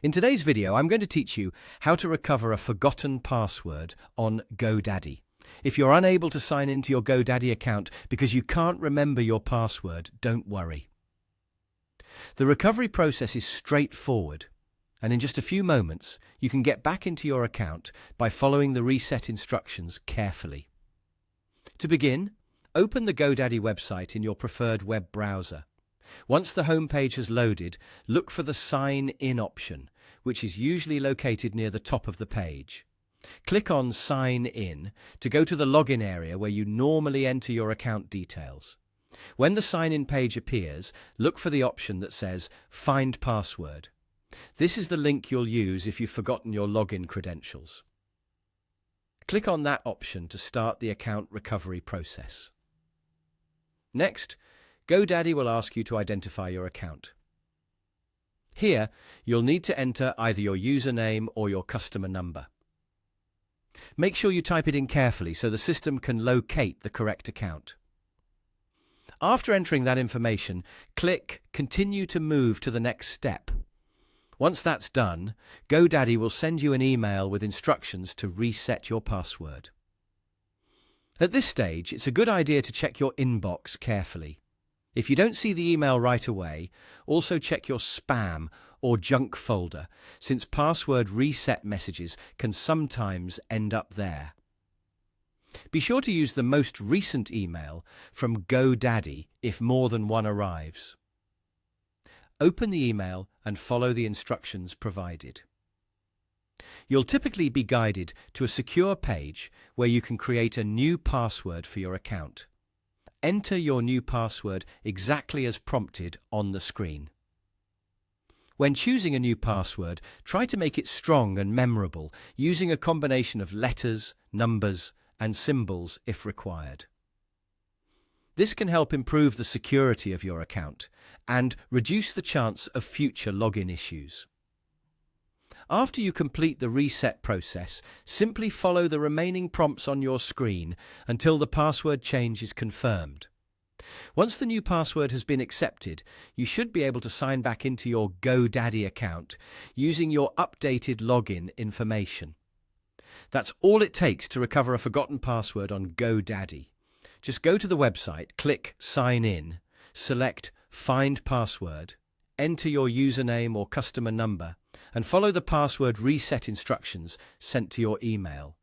In today's video, I'm going to teach you how to recover a forgotten password on GoDaddy. If you're unable to sign into your GoDaddy account because you can't remember your password, don't worry. The recovery process is straightforward, and in just a few moments, you can get back into your account by following the reset instructions carefully. To begin, open the GoDaddy website in your preferred web browser. Once the home page has loaded, look for the Sign In option, which is usually located near the top of the page. Click on Sign In to go to the login area where you normally enter your account details. When the Sign In page appears, look for the option that says Find Password. This is the link you'll use if you've forgotten your login credentials. Click on that option to start the account recovery process. Next, GoDaddy will ask you to identify your account. Here, you'll need to enter either your username or your customer number. Make sure you type it in carefully so the system can locate the correct account. After entering that information, click Continue to move to the next step. Once that's done, GoDaddy will send you an email with instructions to reset your password. At this stage, it's a good idea to check your inbox carefully. If you don't see the email right away, also check your spam or junk folder, since password reset messages can sometimes end up there. Be sure to use the most recent email from GoDaddy if more than one arrives. Open the email and follow the instructions provided. You'll typically be guided to a secure page where you can create a new password for your account. Enter your new password exactly as prompted on the screen. When choosing a new password, try to make it strong and memorable, using a combination of letters, numbers, and symbols if required. This can help improve the security of your account and reduce the chance of future login issues. After you complete the reset process, simply follow the remaining prompts on your screen until the password change is confirmed. Once the new password has been accepted, you should be able to sign back into your GoDaddy account using your updated login information. That's all it takes to recover a forgotten password on GoDaddy. Just go to the website, click Sign In, select Find Password, enter your username or customer number, and follow the password reset instructions sent to your email.